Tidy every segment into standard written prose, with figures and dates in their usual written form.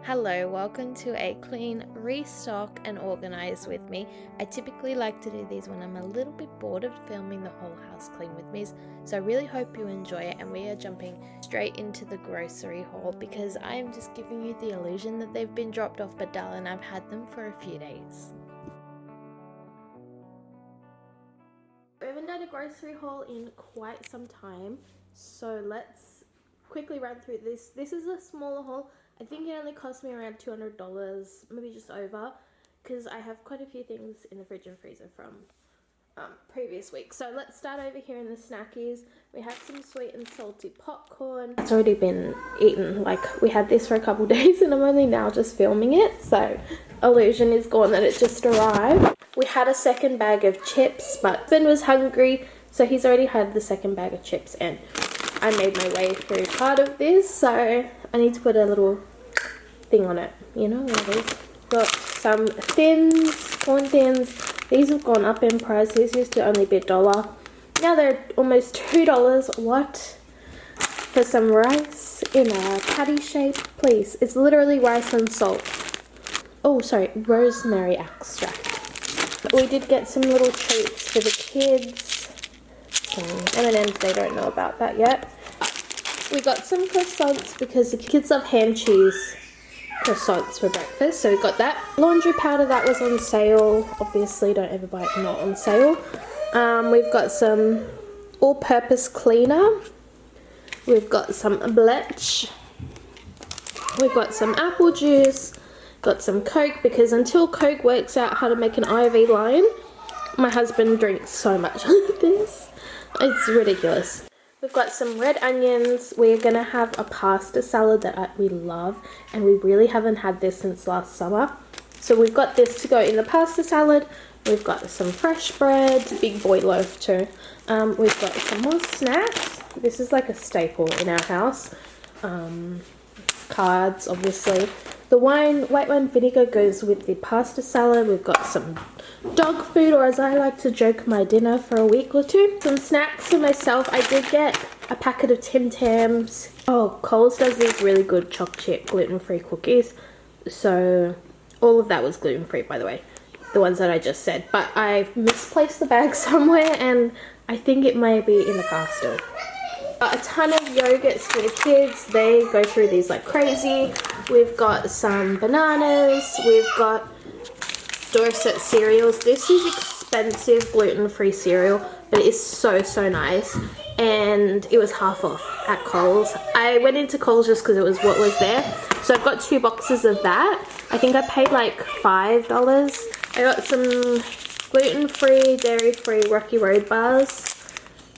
Hello, welcome to a clean, restock and organize with me. I typically like to do these when I'm a little bit bored of filming the whole house clean with me, so I really hope you enjoy it. And we are jumping straight into the grocery haul because I am just giving you the illusion that they've been dropped off, but darling, I've had them for a few days. We haven't done a grocery haul in quite some time, so let's quickly run through this. This is a smaller haul. I think it only cost me around $200, maybe just over, because I have quite a few things in the fridge and freezer from previous week. So let's start over here in the snackies. We have some sweet and salty popcorn. It's already been eaten. Like, we had this for a couple days and I'm only now just filming it, so illusion is gone that it just arrived. We had a second bag of chips, but Ben was hungry, so he's already had the second bag of chips, and I made my way through part of this, so I need to put a little thing on it, you know, one of these. Got some thins, corn thins. These have gone up in price. These used to only be $1. Now they're almost $2. What? For some rice in a patty shape, please. It's literally rice and salt. Oh, sorry, rosemary extract. We did get some little treats for the kids. Some M&Ms, they don't know about that yet. We got some croissants because the kids love ham cheese croissants for breakfast, so we got that. Laundry powder, that was on sale. Obviously, don't ever buy it not on sale. We've got some all-purpose cleaner. We've got some bleach. We've got some apple juice. Got some Coke, because until Coke works out how to make an IV line, my husband drinks so much of this. It's ridiculous. We've got some red onions. We're going to have a pasta salad that we love, and we really haven't had this since last summer. So we've got this to go in the pasta salad. We've got some fresh bread, big boy loaf too. We've got some more snacks. This is like a staple in our house. Cards, obviously. The white wine vinegar goes with the pasta salad. We've got some dog food, or as I like to joke, my dinner for a week or two. Some snacks for myself. I did get a packet of Tim Tams. Oh, Coles does these really good choc chip gluten-free cookies. So all of that was gluten-free, by the way. The ones that I just said. But I've misplaced the bag somewhere, and I think it may be in the car still. A ton of yogurts for the kids. They go through these like crazy. We've got some bananas. We've got Dorset cereals. This is expensive gluten-free cereal, but it is so nice, and it was half off at Coles. I went into Coles just because it was what was there, so I've got 2 boxes of that. I think I paid like $5. I got some gluten-free, dairy-free Rocky Road bars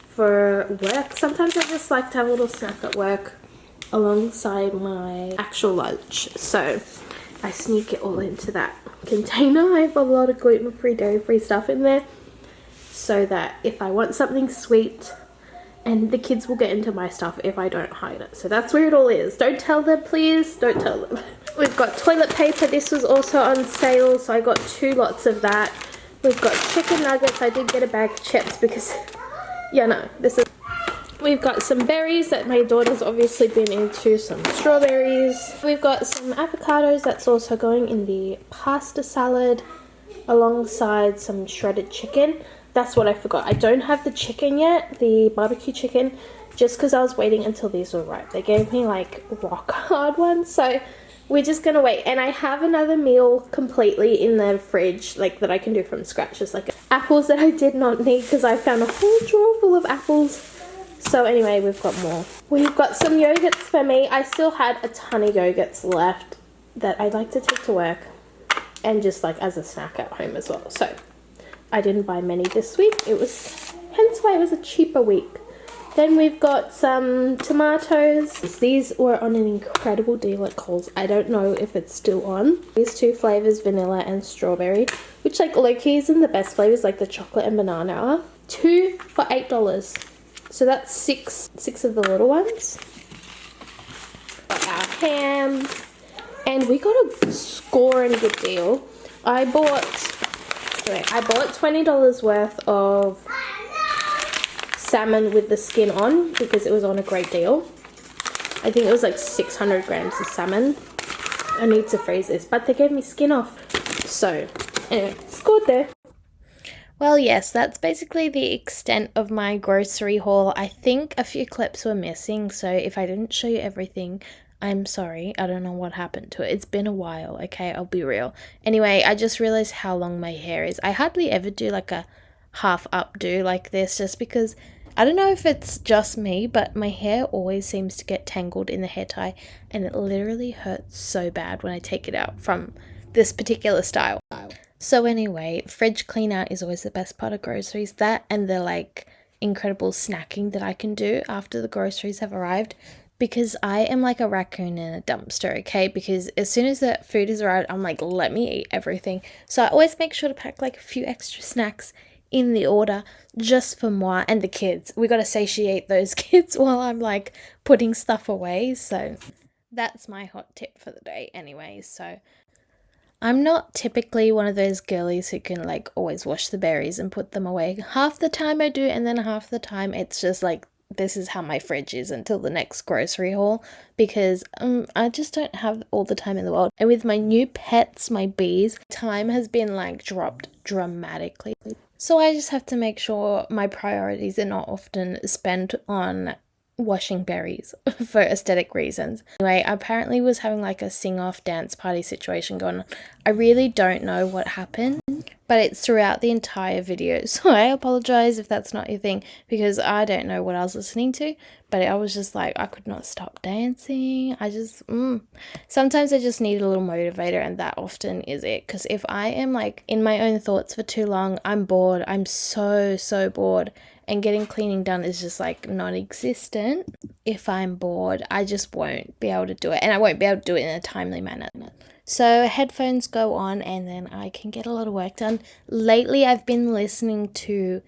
for work. Sometimes I just like to have a little snack at work alongside my actual lunch, so I sneak it all into that container. I have a lot of gluten-free, dairy-free stuff in there, so that if I want something sweet, and the kids will get into my stuff if I don't hide it. So that's where it all is. Don't tell them, please. Don't tell them. We've got toilet paper. This was also on sale, so I got 2 lots of that. We've got chicken nuggets. I did get a bag of chips because, yeah, no, this is... We've got some berries that my daughter's obviously been into, some strawberries. We've got some avocados that's also going in the pasta salad alongside some shredded chicken. That's what I forgot. I don't have the chicken yet, the barbecue chicken, just because I was waiting until these were ripe. They gave me like rock hard ones, so we're just gonna wait. And I have another meal completely in the fridge, like that I can do from scratch, just like apples that I did not need because I found a whole drawer full of apples. So anyway, we've got more. We've got some yogurts for me. I still had a ton of yogurts left that I'd like to take to work and just like as a snack at home as well. So I didn't buy many this week. It was hence why it was a cheaper week. Then we've got some tomatoes. These were on an incredible deal at Coles. I don't know if it's still on. These 2 flavors, vanilla and strawberry, which like low-key isn't the best flavors, like the chocolate and banana are. 2 for $8. So that's six of the little ones. Got our ham. And we got a scoring good deal. I bought $20 worth of salmon with the skin on because it was on a great deal. I think it was like 600 grams of salmon. I need to freeze this, but they gave me skin off. So, anyway, scored there. Well, yes, that's basically the extent of my grocery haul. I think a few clips were missing, so if I didn't show you everything, I'm sorry. I don't know what happened to it. It's been a while, okay? I'll be real. Anyway, I just realized how long my hair is. I hardly ever do like a half updo like this just because I don't know if it's just me, but my hair always seems to get tangled in the hair tie and it literally hurts so bad when I take it out from this particular style. So anyway, fridge clean out is always the best part of groceries. That and the like incredible snacking that I can do after the groceries have arrived, because I am like a raccoon in a dumpster, okay? Because as soon as the food is arrived, I'm like, let me eat everything. So I always make sure to pack like a few extra snacks in the order just for moi and the kids. We got to satiate those kids while I'm like putting stuff away. So that's my hot tip for the day anyway. So I'm not typically one of those girlies who can like always wash the berries and put them away. Half the time I do, and then half the time it's just like, this is how my fridge is until the next grocery haul, because I just don't have all the time in the world. And with my new pets, my bees, time has been like dropped dramatically. So I just have to make sure my priorities are not often spent on washing berries for aesthetic reasons. Anyway, I apparently was having like a sing-off dance party situation going on. I really don't know what happened, but it's throughout the entire video. So I apologize if that's not your thing, because I don't know what I was listening to, but I was just like, I could not stop dancing. I just, sometimes I just need a little motivator, and that often is it. Because if I am like in my own thoughts for too long, I'm bored. I'm so bored. And getting cleaning done is just like non-existent. If I'm bored, I just won't be able to do it. And I won't be able to do it in a timely manner. So headphones go on and then I can get a lot of work done. Lately, I've been listening to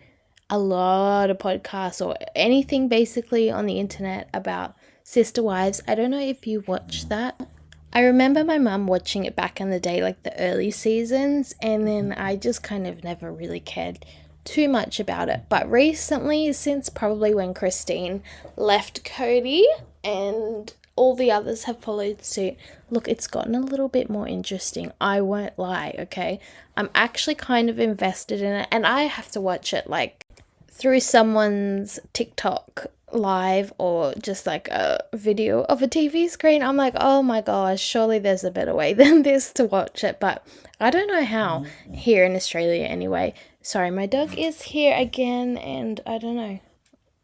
a lot of podcasts or anything basically on the internet about Sister Wives. I don't know if you watch that. I remember my mum watching it back in the day, like the early seasons. And then I just kind of never really cared too much about it. But recently, since probably when Christine left Cody and all the others have followed suit, look, it's gotten a little bit more interesting. I won't lie, okay? I'm actually kind of invested in it, and I have to watch it like through someone's TikTok live or just like a video of a TV screen. I'm like, oh my gosh, surely there's a better way than this to watch it, but I don't know how here in Australia anyway. Sorry, my dog is here again, and I don't know.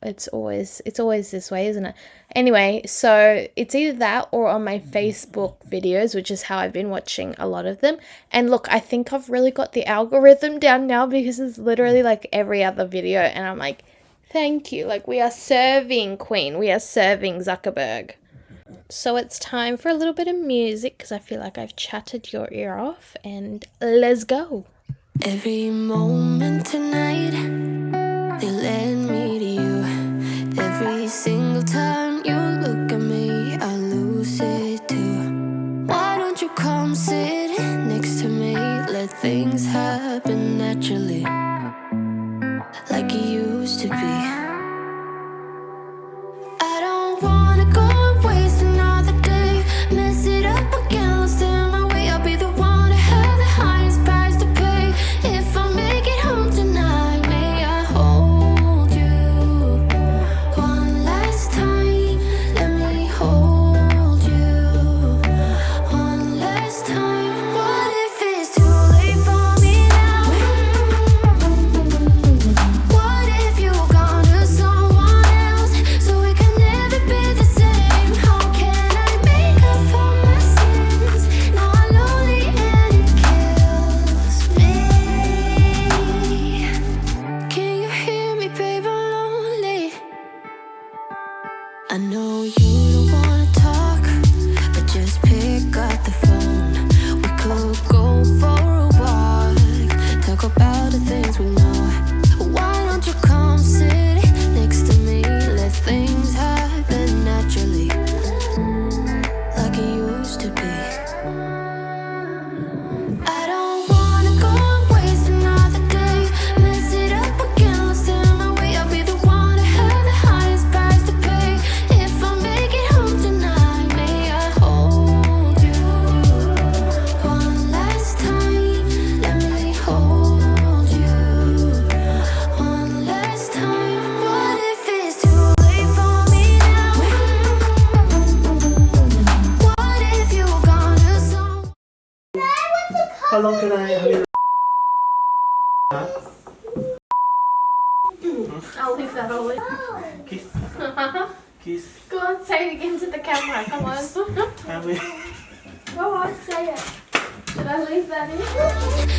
It's always this way, isn't it? Anyway, so it's either that or on my Facebook videos, which is how I've been watching a lot of them. And look, I think I've really got the algorithm down now, because it's literally like every other video, and I'm like, thank you. Like, we are serving Queen. We are serving Zuckerberg. So it's time for a little bit of music, because I feel like I've chatted your ear off, and let's go. Every moment tonight, they led me to you. Every single time you look at me, I lose it too. Why don't you come sit next to me? Let things happen naturally, like it used to be. I don't wanna go and waste another day, mess it up again, lost in my way. I'll be the one to have the highest price to pay. If I make it home tonight, may I hold you one last time? Let me hold you one last time. What if it's too late for me now? How long can I have you? Huh? I'll leave that all in. Kiss. Kiss. Go on, say it again to the camera. Come on. Have we? Go on, say it. Should I leave that in?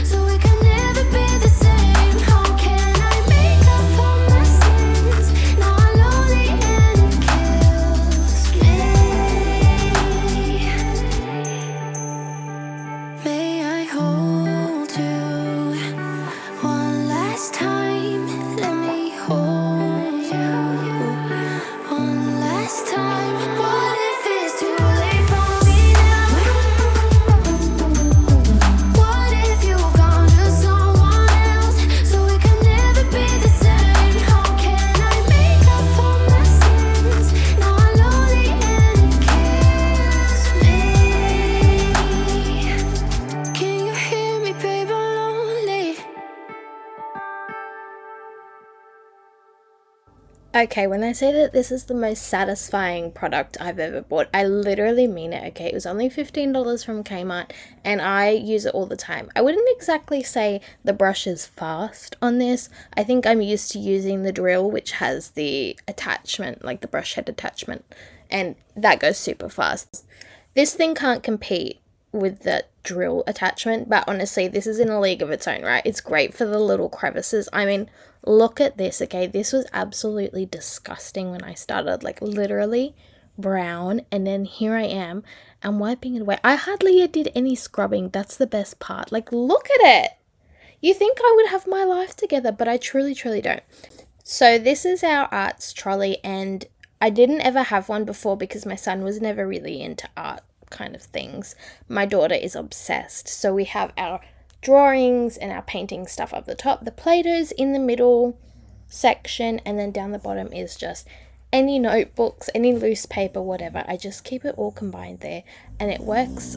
So we can never be the same. How can I make up for my sins? Now I'm lonely and it kills me. May I hold you one last time? Let me hold you one last time. What if it's too late for me now? What if you've gone to someone else? So we can never be the same. How can I make up for my sins? Now I'm lonely and it kills me. Can you hear me, babe? I'm lonely. Okay, when I say that this is the most satisfying product I've ever bought, I literally mean it, okay? It was only $15 from Kmart, and I use it all the time. I wouldn't exactly say the brush is fast on this. I think I'm used to using the drill, which has the attachment, like the brush head attachment, and that goes super fast. This thing can't compete with the drill attachment, but honestly, this is in a league of its own, right? It's great for the little crevices. I mean, look at this, okay? This was absolutely disgusting when I started, like literally brown, and then here I am, I'm wiping it away. I hardly did any scrubbing. That's the best part. Like, look at it. You think I would have my life together, but I truly, truly don't. So this is our arts trolley, and I didn't ever have one before because my son was never really into art kind of things. My daughter is obsessed. So we have our drawings and our painting stuff up the top, the Play-Dohs in the middle section, and then down the bottom is just any notebooks, any loose paper, whatever. I just keep it all combined there, and it works.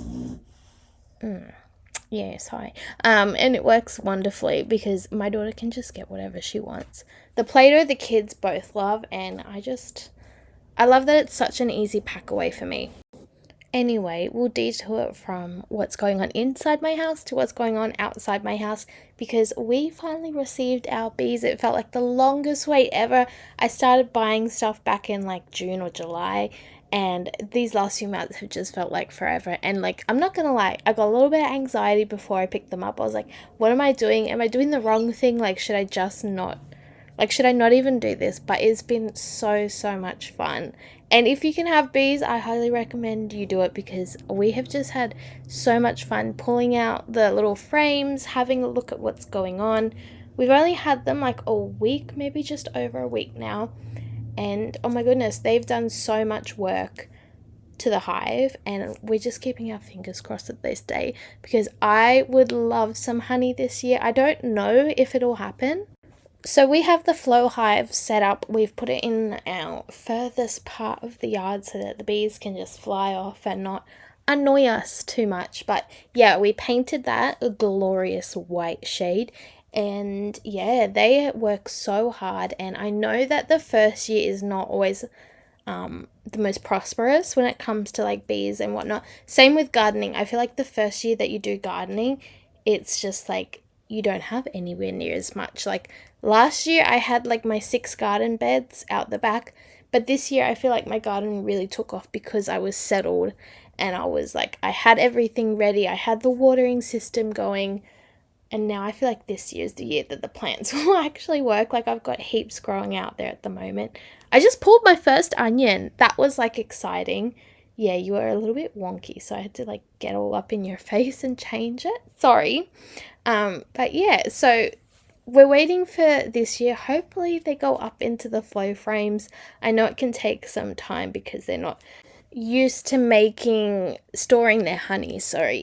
Yes, hi. And it works wonderfully because my daughter can just get whatever she wants. The Play-Doh the kids both love, and I love that it's such an easy pack away for me. Anyway, we'll detour from what's going on inside my house to what's going on outside my house, because we finally received our bees. It felt like the longest wait ever. I started buying stuff back in like June or July, and these last few months have just felt like forever. And like, I'm not gonna lie, I got a little bit of anxiety before I picked them up. I was like, what am I doing? Am I doing the wrong thing? Like, should I not even do this? But it's been so much fun. And if you can have bees, I highly recommend you do it, because we have just had so much fun pulling out the little frames, having a look at what's going on. We've only had them like a week, maybe just over a week now. And oh my goodness, they've done so much work to the hive, and we're just keeping our fingers crossed at this day, because I would love some honey this year. I don't know if it'll happen. So we have the flow hive set up. We've put it in our furthest part of the yard so that the bees can just fly off and not annoy us too much. But yeah, we painted that a glorious white shade, and yeah, they work so hard. And I know that the first year is not always the most prosperous when it comes to like bees and whatnot. Same with gardening. I feel like the first year that you do gardening, it's just like you don't have anywhere near as much. Like last year I had like my 6 garden beds out the back, but this year I feel like my garden really took off because I was settled, and I was like, I had everything ready. I had the watering system going, and now I feel like this year is the year that the plants will actually work. Like I've got heaps growing out there at the moment. I just pulled my first onion. That was like exciting. Yeah, you were a little bit wonky, so I had to like get all up in your face and change it. Sorry. But yeah, so we're waiting for this year. Hopefully they go up into the flow frames. I know it can take some time because they're not used to storing their honey,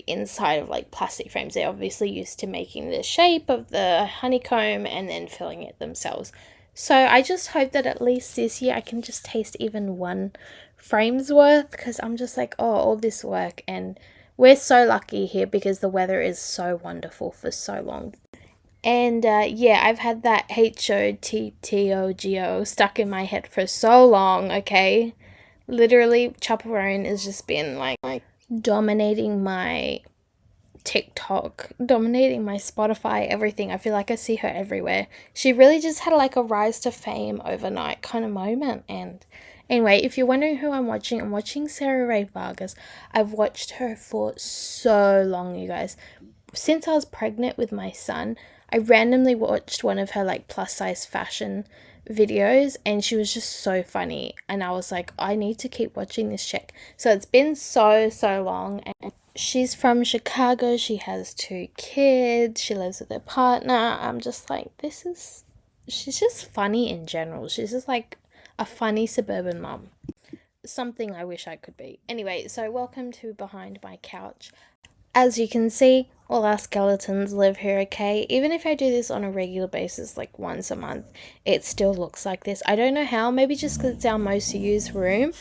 inside of like plastic frames. They're obviously used to making the shape of the honeycomb and then filling it themselves. So I just hope that at least this year I can just taste even one frame's worth, because I'm just like, oh, all this work, and we're so lucky here because the weather is so wonderful for so long. And yeah, I've had that HOTTOGO stuck in my head for so long, okay? Literally, chaperone has just been like dominating my TikTok, dominating my Spotify, everything. I feel like I see her everywhere. She really just had like a rise to fame overnight kind of moment. And anyway, if you're wondering who I'm watching Sarah Ray Vargas. I've watched her for so long, you guys. Since I was pregnant with my son, I randomly watched one of her like plus size fashion videos, and she was just so funny, and I was like, I need to keep watching this chick. So it's been so long, and she's from Chicago. She has 2 kids. She lives with her partner. I'm just like, she's just funny in general. She's just like a funny suburban mom. Something I wish I could be. Anyway, so welcome to Behind My Couch. As you can see, all our skeletons live here, okay? Even if I do this on a regular basis, like once a month, it still looks like this. I don't know how, maybe just because it's our most used room.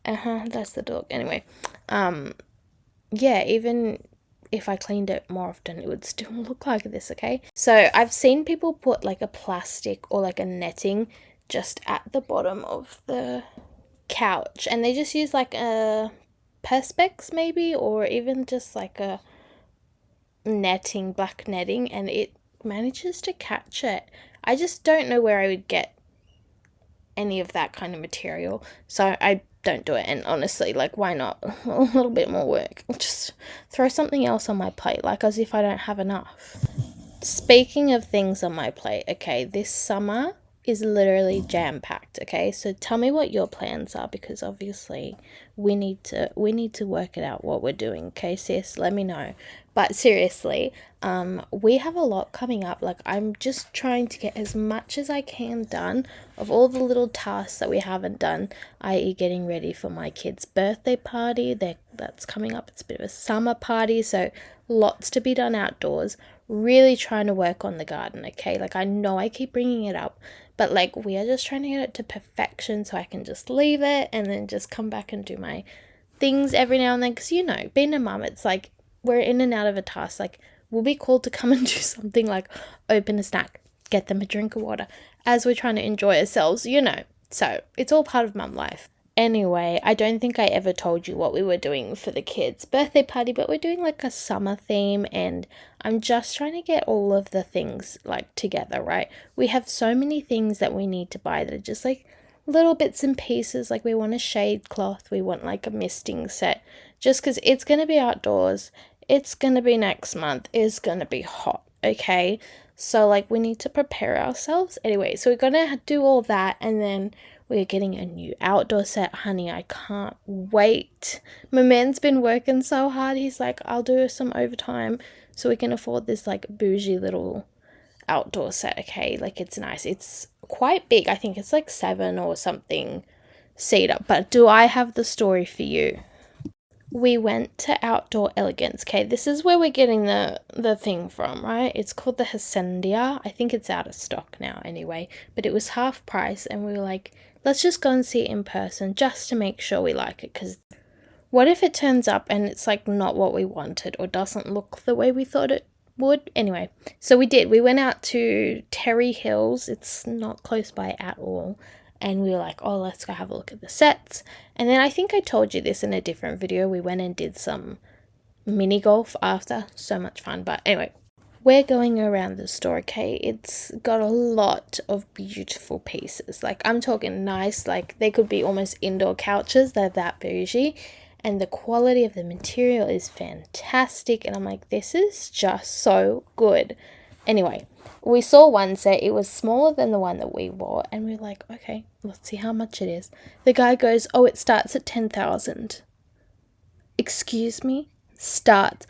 That's the dog. Anyway, yeah, even if I cleaned it more often, it would still look like this, okay? So I've seen people put like a plastic or like a netting just at the bottom of the couch, and they just use like a perspex maybe, or even just like a netting, black netting, and it manages to catch it. I just don't know where I would get any of that kind of material, so I don't do it. And honestly, like, why not? A little bit more work, just throw something else on my plate, like as if I don't have enough. Speaking of things on my plate, okay, this summer is literally jam-packed, okay? So tell me what your plans are, because obviously we need to work it out what we're doing, okay, sis? Let me know. But seriously, we have a lot coming up. Like, I'm just trying to get as much as I can done of all the little tasks that we haven't done, i.e. getting ready for my kid's birthday party. That's coming up. It's a bit of a summer party, so lots to be done outdoors. Really trying to work on the garden, okay? Like, I know I keep bringing it up, but like, we are just trying to get it to perfection so I can just leave it and then just come back and do my things every now and then. Because, you know, being a mum, it's like we're in and out of a task. Like, we'll be called to come and do something like open a snack, get them a drink of water as we're trying to enjoy ourselves, you know. So it's all part of mum life. Anyway, I don't think I ever told you what we were doing for the kids' birthday party, but we're doing like a summer theme, and I'm just trying to get all of the things like together, right? We have so many things that we need to buy that are just like little bits and pieces. Like, we want a shade cloth, we want like a misting set, just because it's going to be outdoors, it's going to be next month, it's going to be hot, okay? So like, we need to prepare ourselves. Anyway, so we're going to do all that, and then we're getting a new outdoor set, honey. I can't wait. My man's been working so hard. He's like, I'll do some overtime so we can afford this like bougie little outdoor set, okay? Like, it's nice. It's quite big. I think it's like 7 or something seater. But do I have the story for you? We went to Outdoor Elegance, okay? This is where we're getting the thing from, right? It's called the Hacendia. I think it's out of stock now anyway, but it was half price, and we were like, let's just go and see it in person just to make sure we like it, because what if it turns up and it's like not what we wanted, or doesn't look the way we thought it would? Anyway, so we did. We went out to Terry Hills. It's not close by at all. And we were like, oh, let's go have a look at the sets. And then I think I told you this in a different video. We went and did some mini golf after. So much fun. But anyway, we're going around the store, okay? It's got a lot of beautiful pieces. Like, I'm talking nice. Like, they could be almost indoor couches. They're that bougie. And the quality of the material is fantastic. And I'm like, this is just so good. Anyway, we saw one set. It was smaller than the one that we bought, and we were like, okay, let's see how much it is. The guy goes, oh, it starts at 10,000. Excuse me? Starts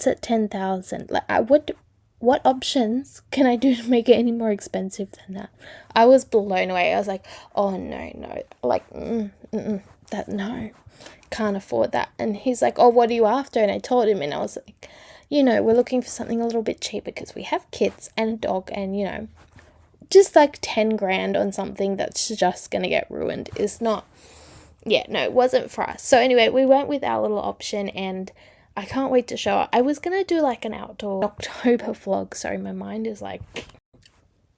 at 10,000. Like, what options can I do to make it any more expensive than that? I was blown away. I was like, oh no, like, that, no, can't afford that. And he's like, oh, what are you after? And I told him, and I was like, you know, we're looking for something a little bit cheaper because we have kids and a dog, and, you know, just like 10 grand on something that's just going to get ruined is not, yeah, no, it wasn't for us. So anyway, we went with our little option, and I can't wait to show it. I was going to do like an outdoor October vlog. Sorry, my mind is like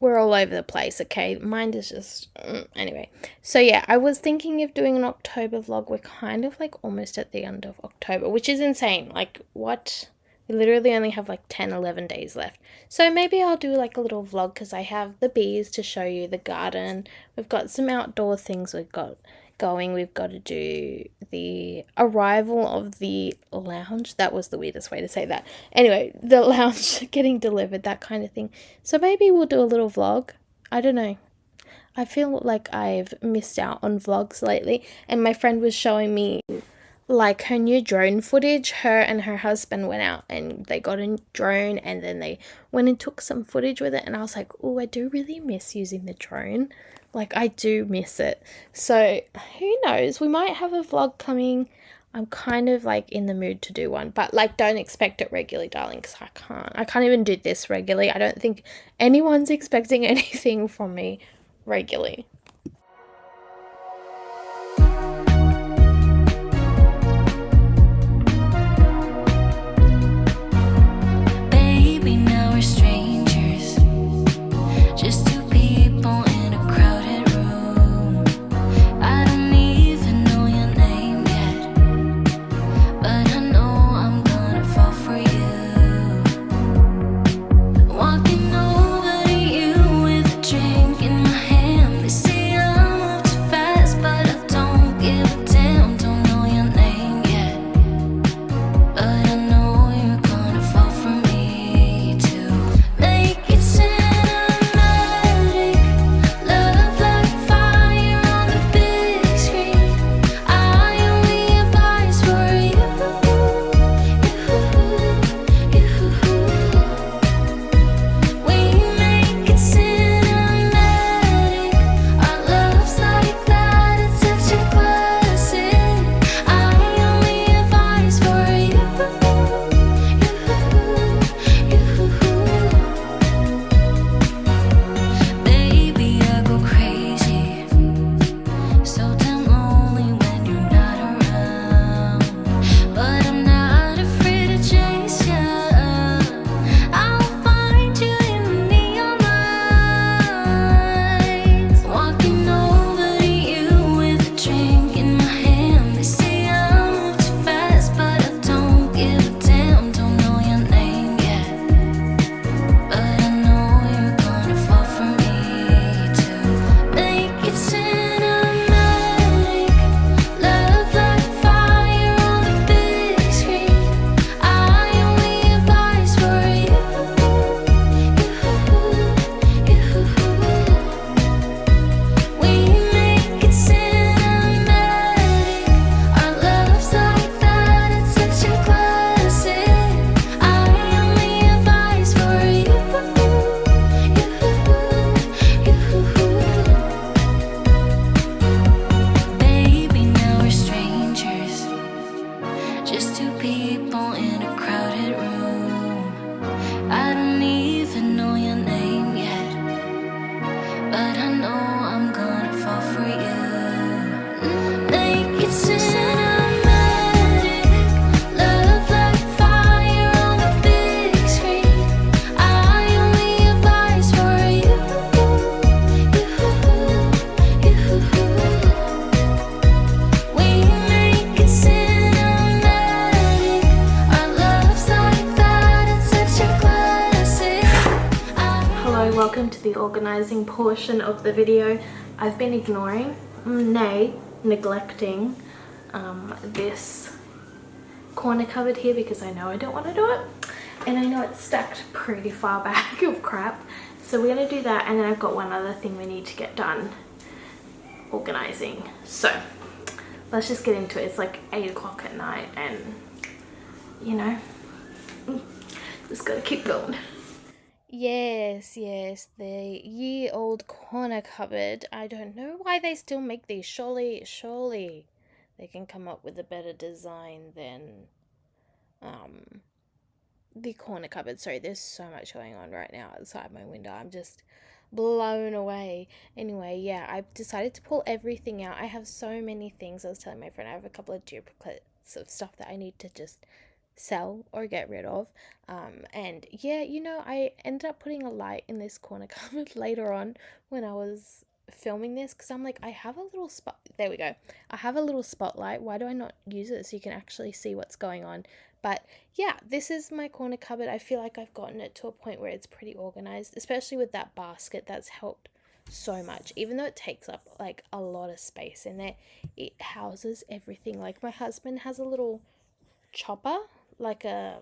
we're all over the place, okay? Mine is just, anyway. So yeah, I was thinking of doing an October vlog. We're kind of like almost at the end of October, which is insane. Like, what? We literally only have like 10, 11 days left. So maybe I'll do like a little vlog because I have the bees to show you, the garden. We've got some outdoor things we've got going. We've got to do the arrival of the lounge. That was the weirdest way to say that. Anyway, the lounge getting delivered, that kind of thing. So maybe we'll do a little vlog. I don't know. I feel like I've missed out on vlogs lately, and my friend was showing me like her new drone footage. Her and her husband went out and they got a drone, and then they went and took some footage with it, and I was like, oh, I do really miss using the drone. Like, I do miss it. So who knows, we might have a vlog coming. I'm kind of like in the mood to do one, but like, don't expect it regularly, darling, because I can't even do this regularly. I don't think anyone's expecting anything from me regularly. Baby, now we're strangers, just two people in a crowded room. I don't even know your name yet, but I know I'm gonna fall for you. Walking over to you with a drink in my hand. They say I move too fast, but I don't give a damn. Don't know your name yet, but I know you're gonna fall for me too. Make it cinematic, love like fire on the big screen. I only have eyes for you, you. We make it cinematic. Our love's like that, it's such a classic. I only have eyes for you, Baby, I go crazy, so damn lonely when you're not around. But I'm not afraid to chase ya. I'll find you in the neon lights. Walking over to you with a drink in my hand. They say I move too fast, but I don't give a damn. Don't know your name yet, but I know you're gonna fall for me too. Make it cinematic, love like fire on the big screen. I only have eyes for you, We make it cinematic. Our love's like that, it's such a classic. I only have eyes for you, Baby, now we're strangers, just two people in a crowded room. I don't even know your name yet, but I know I'm gonna fall for you. Make it cinematic, love like fire on the big screen. I only have eyes for you, We make it cinematic. Our love's like that, it's such a classic. Hello, welcome to the organizing portion of the video. I've been ignoring, nay, neglecting this corner cupboard here because I know I don't want to do it, and I know it's stacked pretty far back of crap. So we're going to do that, and then I've got one other thing we need to get done, organizing. So let's just get into it. It's like 8 o'clock at night, and you know, just gotta keep going. Yes, the year-old corner cupboard. I don't know why they still make these. Surely they can come up with a better design than the corner cupboard. Sorry, there's so much going on right now outside my window. I'm just blown away. Anyway, yeah, I've decided to pull everything out. I have so many things. I was telling my friend I have a couple of duplicates of stuff that I need to just sell or get rid of. And yeah, I ended up putting a light in this corner cupboard later on when I was filming this, because I'm like, I have a little spot. There we go. I have a little spotlight. Why do I not use it so you can actually see what's going on? But yeah, this is my corner cupboard. I feel like I've gotten it to a point where it's pretty organized, especially with that basket. That's helped so much. Even though it takes up like a lot of space in there, it houses everything. Like my husband has a little chopper, like a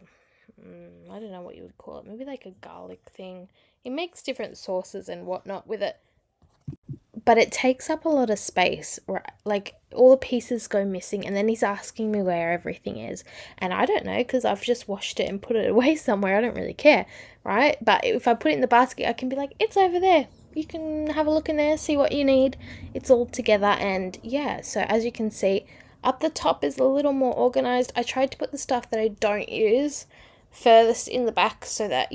I don't know what you would call it, maybe like a garlic thing. He makes different sauces and whatnot with it, but it takes up a lot of space, right? Like all the pieces go missing, and then he's asking me where everything is, and I don't know because I've just washed it and put it away somewhere. I don't really care, right? But if I put it in the basket, I can be like, it's over there. You can have a look in there, see what you need. It's all together, and yeah, so as you can see, up the top is a little more organized. I tried to put the stuff that I don't use furthest in the back so that,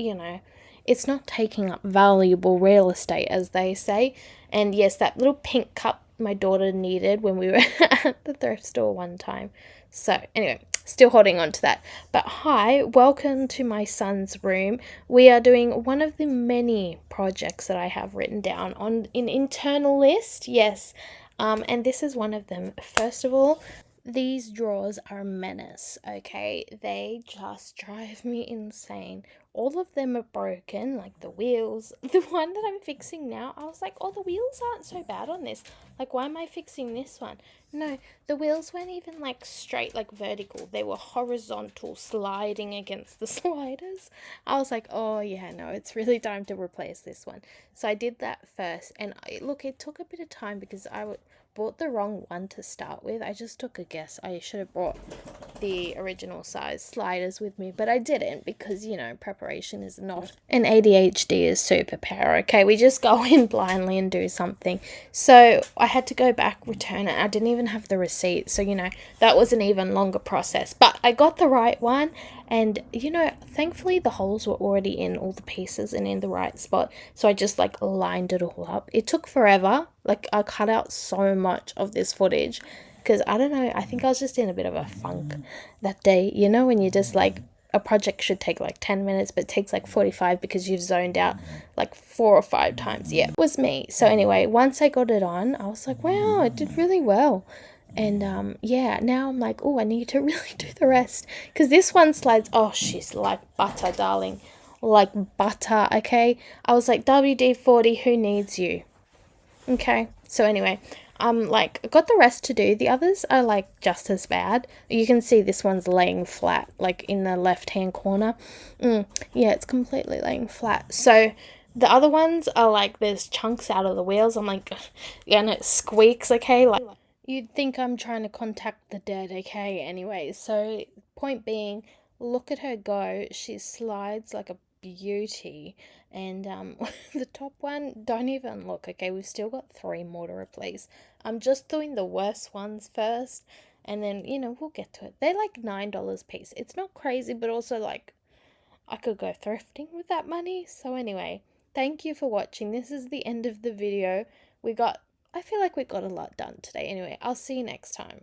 it's not taking up valuable real estate, as they say. And yes, that little pink cup my daughter needed when we were at the thrift store one time. So anyway, still holding on to that. But hi, welcome to my son's room. We are doing one of the many projects that I have written down on an internal list. Yes. And this is one of them. First of all, these drawers are a menace, okay? They just drive me insane. All of them are broken, like the wheels. The one that I'm fixing now, I was like, oh, the wheels aren't so bad on this. Like, why am I fixing this one? No, the wheels weren't even like straight, like vertical. They were horizontal, sliding against the sliders. I was like, oh, yeah, no, it's really time to replace this one. So I did that first. And look, it took a bit of time because bought the wrong one to start with. I just took a guess. I should have brought the original size sliders with me, but I didn't because, preparation is not an ADHD is superpower, okay? We just go in blindly and do something. So I had to go back, return it. I didn't even have the receipt. So, that was an even longer process, but I got the right one. And, thankfully the holes were already in all the pieces and in the right spot. So I just like lined it all up. It took forever. Like I cut out so much of this footage because I don't know, I think I was just in a bit of a funk that day. When you just like, a project should take like 10 minutes, but it takes like 45 because you've zoned out like 4 or 5 times. Yeah, it was me. So anyway, once I got it on, I was like, wow, it did really well. And yeah, now I'm like, oh, I need to really do the rest because this one slides. Oh, she's like butter, darling, like butter. Okay, I was like, WD-40, who needs you? Okay, so anyway, like, I got the rest to do. The others are, like, just as bad. You can see this one's laying flat, like, in the left-hand corner. Yeah, it's completely laying flat. So, the other ones are, like, there's chunks out of the wheels. I'm like, yeah, and it squeaks, okay? Like, you'd think I'm trying to contact the dead, okay? Anyway, so, point being, look at her go. She slides like a beauty. And the top one, don't even look, okay? We've still got 3 more to replace. I'm just doing the worst ones first, and then we'll get to it. They're like $9 a piece. It's not crazy, but also like I could go thrifting with that money. So anyway, thank you for watching. This is the end of the video. I feel like we got a lot done today. Anyway, I'll see you next time.